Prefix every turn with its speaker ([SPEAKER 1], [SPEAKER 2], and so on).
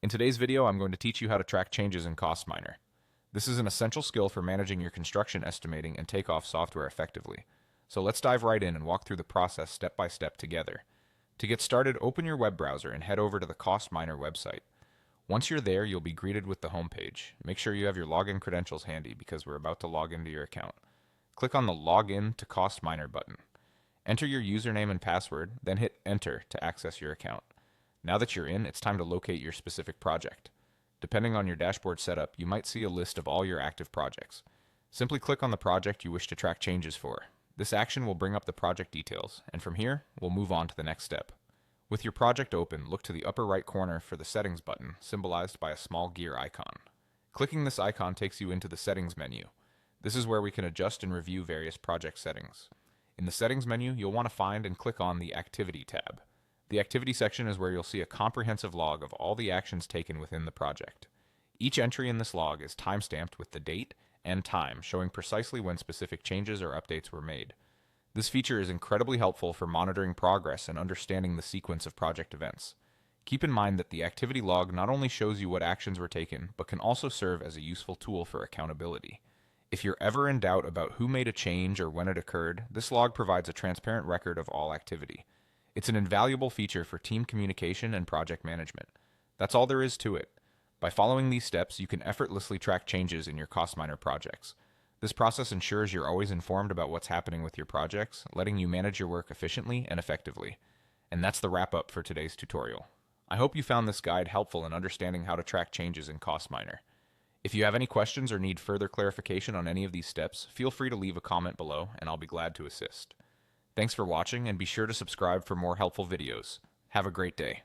[SPEAKER 1] In today's video, I'm going to teach you how to track changes in CostMiner. This is an essential skill for managing your construction estimating and takeoff software effectively. So let's dive right in and walk through the process step by step together. To get started, open your web browser and head over to the CostMiner website. Once you're there, you'll be greeted with the homepage. Make sure you have your login credentials handy because we're about to log into your account. Click on the Login to CostMiner button. Enter your username and password, then hit Enter to access your account. Now that you're in, it's time to locate your specific project. Depending on your dashboard setup, you might see a list of all your active projects. Simply click on the project you wish to track changes for. This action will bring up the project details, and from here, we'll move on to the next step. With your project open, look to the upper right corner for the Settings button, symbolized by a small gear icon. Clicking this icon takes you into the Settings menu. This is where we can adjust and review various project settings. In the Settings menu, you'll want to find and click on the Activity tab. The Activity section is where you'll see a comprehensive log of all the actions taken within the project. Each entry in this log is timestamped with the date and time, showing precisely when specific changes or updates were made. This feature is incredibly helpful for monitoring progress and understanding the sequence of project events. Keep in mind that the activity log not only shows you what actions were taken, but can also serve as a useful tool for accountability. If you're ever in doubt about who made a change or when it occurred, this log provides a transparent record of all activity. It's an invaluable feature for team communication and project management. That's all there is to it. By following these steps, you can effortlessly track changes in your CostMiner projects. This process ensures you're always informed about what's happening with your projects, letting you manage your work efficiently and effectively. And that's the wrap-up for today's tutorial. I hope you found this guide helpful in understanding how to track changes in CostMiner. If you have any questions or need further clarification on any of these steps, feel free to leave a comment below and I'll be glad to assist. Thanks for watching and be sure to subscribe for more helpful videos. Have a great day.